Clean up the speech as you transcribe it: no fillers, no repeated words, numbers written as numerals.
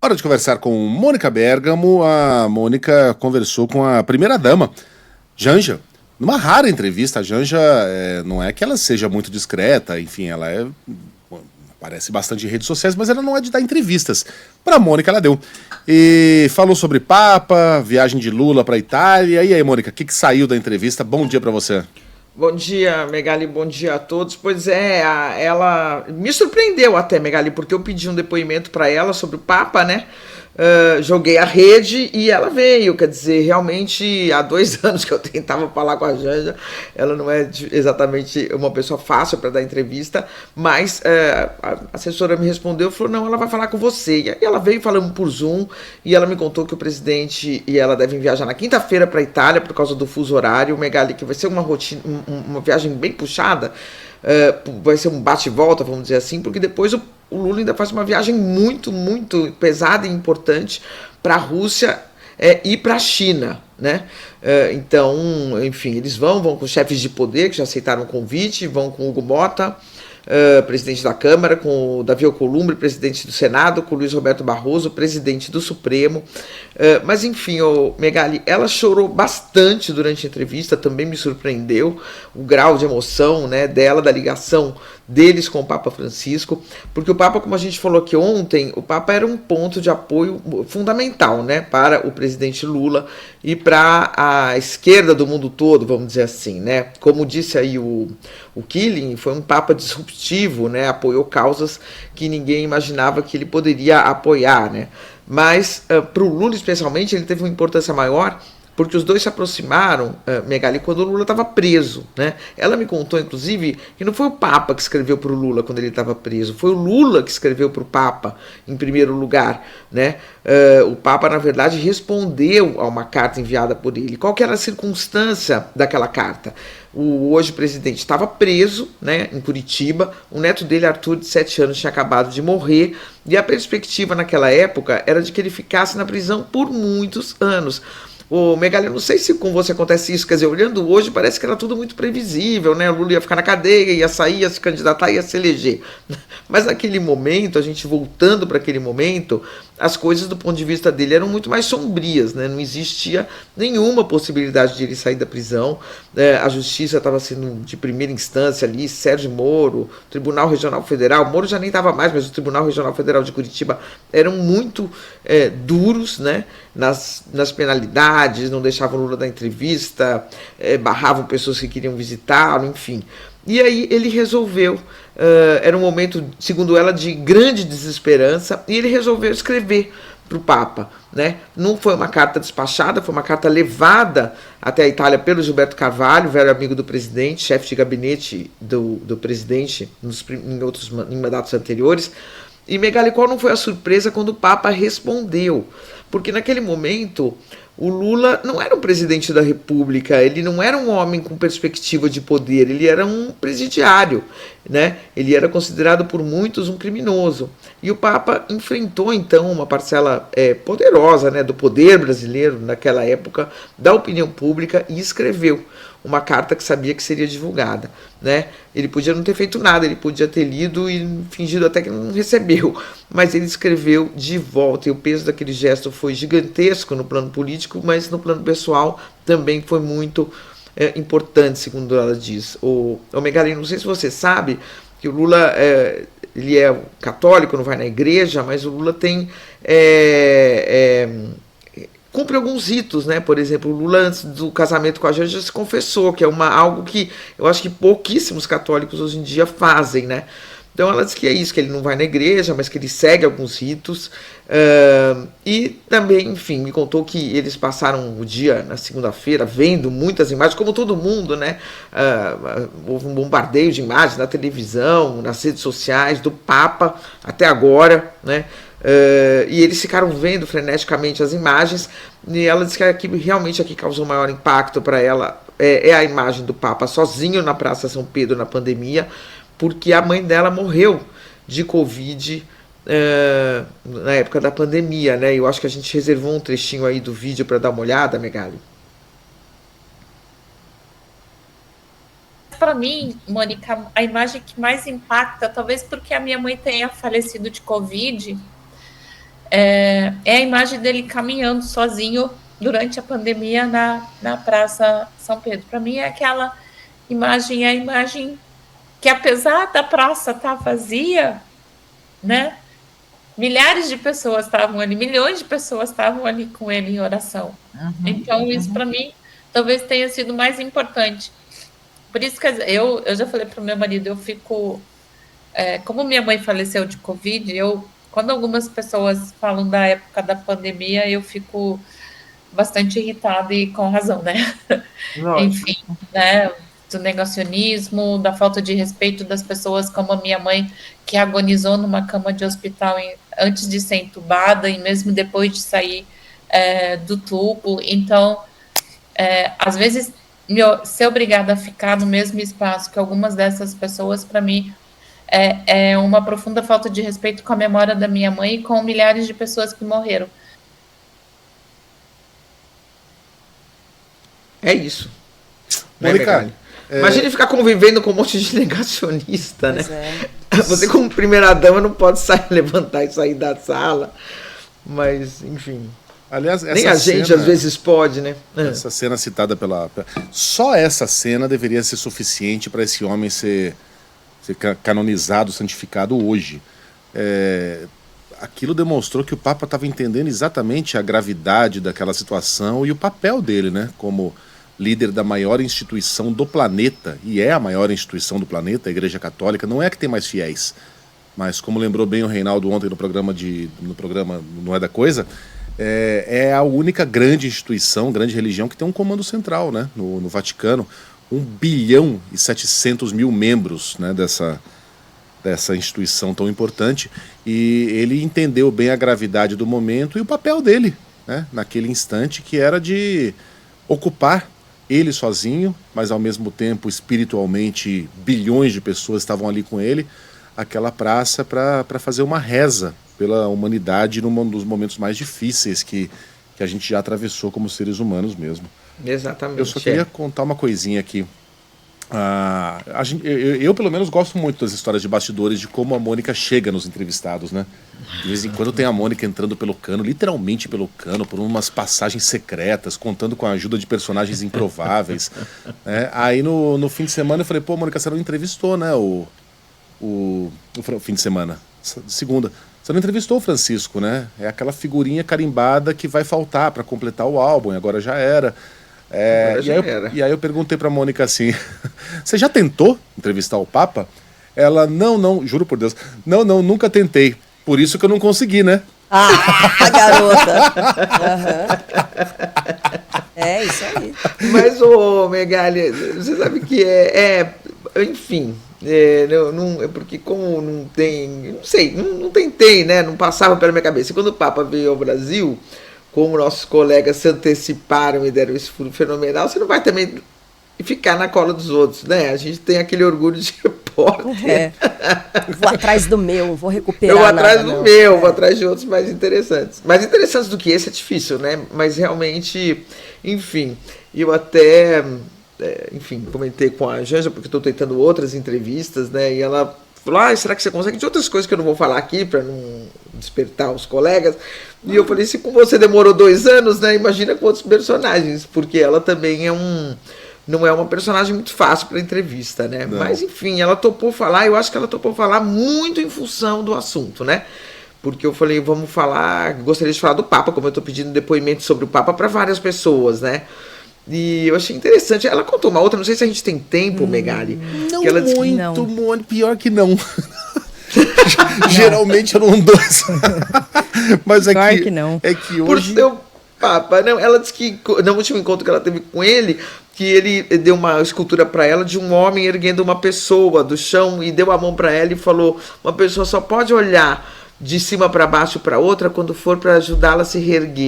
Hora de conversar com Mônica Bergamo. A Mônica conversou com a primeira-dama, Janja. Numa rara entrevista, a Janja não é que ela seja muito discreta, enfim, ela aparece bastante em redes sociais, mas ela não é de dar entrevistas. Para a Mônica, ela deu. E falou sobre Papa, viagem de Lula para a Itália. E aí, Mônica, o que saiu da entrevista? Bom dia para você. Bom dia, Megali, bom dia a todos. Pois é, ela me surpreendeu até, Megali, porque eu pedi um depoimento para ela sobre o Papa, né? Joguei a rede e ela veio, quer dizer, realmente há 2 anos que eu tentava falar com a Janja, ela não é exatamente uma pessoa fácil para dar entrevista, mas a assessora me respondeu, falou, não, ela vai falar com você, e aí ela veio falando por Zoom, e ela me contou que o presidente e ela devem viajar na quinta-feira para a Itália, por causa do fuso horário, Megali, que vai ser uma rotina, uma viagem bem puxada, vai ser um bate e volta, vamos dizer assim, porque depois o Lula ainda faz uma viagem muito, muito pesada e importante para a Rússia e para a China, né? Então, enfim, eles vão com chefes de poder que já aceitaram o convite, vão com Hugo Motta, presidente da Câmara, com o Davi Alcolumbre, presidente do Senado, com o Luiz Roberto Barroso, presidente do Supremo. Mas enfim, Megali, ela chorou bastante durante a entrevista, também me surpreendeu o grau de emoção, né, dela, da ligação deles com o Papa Francisco, porque o Papa, como a gente falou aqui ontem, o Papa era um ponto de apoio fundamental, né, para o presidente Lula e para a esquerda do mundo todo, vamos dizer assim, né, como disse aí o Killing, foi um Papa disruptivo, né, apoiou causas que ninguém imaginava que ele poderia apoiar, né, mas para o Lula especialmente ele teve uma importância maior, porque os dois se aproximaram, Megali, quando o Lula estava preso, né? Ela me contou, inclusive, que não foi o Papa que escreveu para o Lula quando ele estava preso, foi o Lula que escreveu para o Papa, em primeiro lugar, né? O Papa, na verdade, respondeu a uma carta enviada por ele. Qual que era a circunstância daquela carta? O hoje presidente estava preso, né, em Curitiba, o neto dele, Arthur, de 7 anos, tinha acabado de morrer, e a perspectiva naquela época era de que ele ficasse na prisão por muitos anos. Megali, eu não sei se com você acontece isso, quer dizer, olhando hoje parece que era tudo muito previsível, né? O Lula ia ficar na cadeia, ia sair, ia se candidatar, ia se eleger. Mas naquele momento, a gente voltando para aquele momento, as coisas do ponto de vista dele eram muito mais sombrias, né? Não existia nenhuma possibilidade de ele sair da prisão, a justiça estava sendo de primeira instância ali, Sérgio Moro, Tribunal Regional Federal, Moro já nem estava mais, mas o Tribunal Regional Federal de Curitiba eram muito duros, né? Nas penalidades, não deixavam o Lula dar entrevista, barravam pessoas que queriam visitá-lo, enfim. E aí ele resolveu, era um momento, segundo ela, de grande desesperança, e ele resolveu escrever para o Papa, né? Não foi uma carta despachada, foi uma carta levada até a Itália pelo Gilberto Carvalho, velho amigo do presidente, chefe de gabinete do presidente em mandatos anteriores. E Megali, qual não foi a surpresa quando o Papa respondeu? Porque naquele momento o Lula não era um presidente da República, ele não era um homem com perspectiva de poder, ele era um presidiário, né? Ele era considerado por muitos um criminoso. E o Papa enfrentou então uma parcela poderosa, né, do poder brasileiro naquela época, da opinião pública, e escreveu uma carta que sabia que seria divulgada, né? Ele podia não ter feito nada, ele podia ter lido e fingido até que não recebeu, mas ele escreveu de volta, e o peso daquele gesto foi gigantesco no plano político, mas no plano pessoal também foi muito importante, segundo ela diz. Megali, não sei se você sabe que o Lula ele é católico, não vai na igreja, mas o Lula tem cumpre alguns ritos, né? Por exemplo, o Lula, antes do casamento com a Janja, se confessou, que é algo que eu acho que pouquíssimos católicos hoje em dia fazem, né? Então ela diz que é isso, que ele não vai na igreja, mas que ele segue alguns ritos. E também, enfim, me contou que eles passaram o dia na segunda-feira vendo muitas imagens, como todo mundo, né? Houve um bombardeio de imagens na televisão, nas redes sociais, do Papa até agora, né? E eles ficaram vendo freneticamente as imagens, e ela disse que realmente aqui causou maior impacto para ela é a imagem do Papa sozinho na Praça São Pedro na pandemia, porque a mãe dela morreu de Covid na época da pandemia, né? Eu acho que a gente reservou um trechinho aí do vídeo para dar uma olhada, Megali. Para mim, Mônica, a imagem que mais impacta, talvez porque a minha mãe tenha falecido de Covid, é a imagem dele caminhando sozinho durante a pandemia na Praça São Pedro. Para mim, é aquela imagem, é a imagem que, apesar da praça estar vazia, né, milhares de pessoas estavam ali, milhões de pessoas estavam ali com ele em oração. Então, isso para mim talvez tenha sido mais importante. Por isso que eu já falei para o meu marido, eu fico... como minha mãe faleceu de Covid, quando algumas pessoas falam da época da pandemia, eu fico bastante irritada e com razão, né? Enfim, né? Do negacionismo, da falta de respeito das pessoas, como a minha mãe, que agonizou numa cama de hospital antes de ser entubada e mesmo depois de sair do tubo. Então, às vezes, ser obrigada a ficar no mesmo espaço que algumas dessas pessoas, para mim, é uma profunda falta de respeito com a memória da minha mãe e com milhares de pessoas que morreram. É isso. Mônica, imagine ficar convivendo com um monte de negacionista, né? Você, como primeira-dama, não pode levantar e sair da sala. Mas, enfim. Aliás, nem a gente às vezes pode, né? Essa cena citada só essa cena deveria ser suficiente para esse homem ser canonizado, santificado hoje. Aquilo demonstrou que o Papa estava entendendo exatamente a gravidade daquela situação e o papel dele, né, como líder da maior instituição do planeta, e é a maior instituição do planeta, a Igreja Católica. Não é a que tem mais fiéis, mas como lembrou bem o Reinaldo ontem no programa Não é da Coisa, é a única grande instituição, grande religião que tem um comando central, né, no Vaticano. 1 bilhão e 700 mil membros, né, dessa instituição tão importante, e ele entendeu bem a gravidade do momento e o papel dele, né, naquele instante, que era de ocupar ele sozinho, mas ao mesmo tempo espiritualmente bilhões de pessoas estavam ali com ele, aquela praça para fazer uma reza pela humanidade num dos momentos mais difíceis que a gente já atravessou como seres humanos mesmo. Exatamente. Eu só queria contar uma coisinha aqui. Eu pelo menos gosto muito das histórias de bastidores, de como a Mônica chega nos entrevistados, né? De vez em quando tem a Mônica entrando pelo cano, literalmente pelo cano, por umas passagens secretas, contando com a ajuda de personagens improváveis, né? Aí no fim de semana eu falei, pô, Mônica, você não entrevistou, né, o fim de semana, segunda, você não entrevistou o Francisco, né? É aquela figurinha carimbada que vai faltar para completar o álbum, e agora já era. E aí eu perguntei pra Mônica assim, você já tentou entrevistar o Papa? Ela, não, juro por Deus, não, nunca tentei, por isso que eu não consegui, né? A garota. É isso aí. Mas, Megali, você sabe que enfim, é porque como não tem, não sei, não tentei, né? Não passava pela minha cabeça. E quando o Papa veio ao Brasil, como nossos colegas se anteciparam e deram esse furo fenomenal, você não vai também ficar na cola dos outros, né? A gente tem aquele orgulho de repórter. Vou atrás do meu, vou recuperar. Eu vou atrás vou atrás de outros mais interessantes. Mais interessantes do que esse é difícil, né? Mas realmente, enfim, eu até, comentei com a Janja, porque estou tentando outras entrevistas, né? E ela falou, será que você consegue de outras coisas que eu não vou falar aqui para não despertar os colegas? E eu falei, se com você demorou 2 anos, né, imagina com outros personagens, porque ela também não é uma personagem muito fácil para entrevista, né? Não. Mas enfim, ela topou falar, eu acho que ela topou falar muito em função do assunto, né? Porque eu falei, gostaria de falar do Papa, como eu estou pedindo depoimento sobre o Papa para várias pessoas, né? E eu achei interessante. Ela contou uma outra, não sei se a gente tem tempo, Megali. Não que ela muito, pior que não. Geralmente eu não dou. Mas claro que não. É que hoje... Por seu Papa, não, ela disse que no último encontro que ela teve com ele, que ele deu uma escultura para ela de um homem erguendo uma pessoa do chão e deu a mão para ela e falou, uma pessoa só pode olhar de cima para baixo para outra quando for para ajudá-la a se reerguer.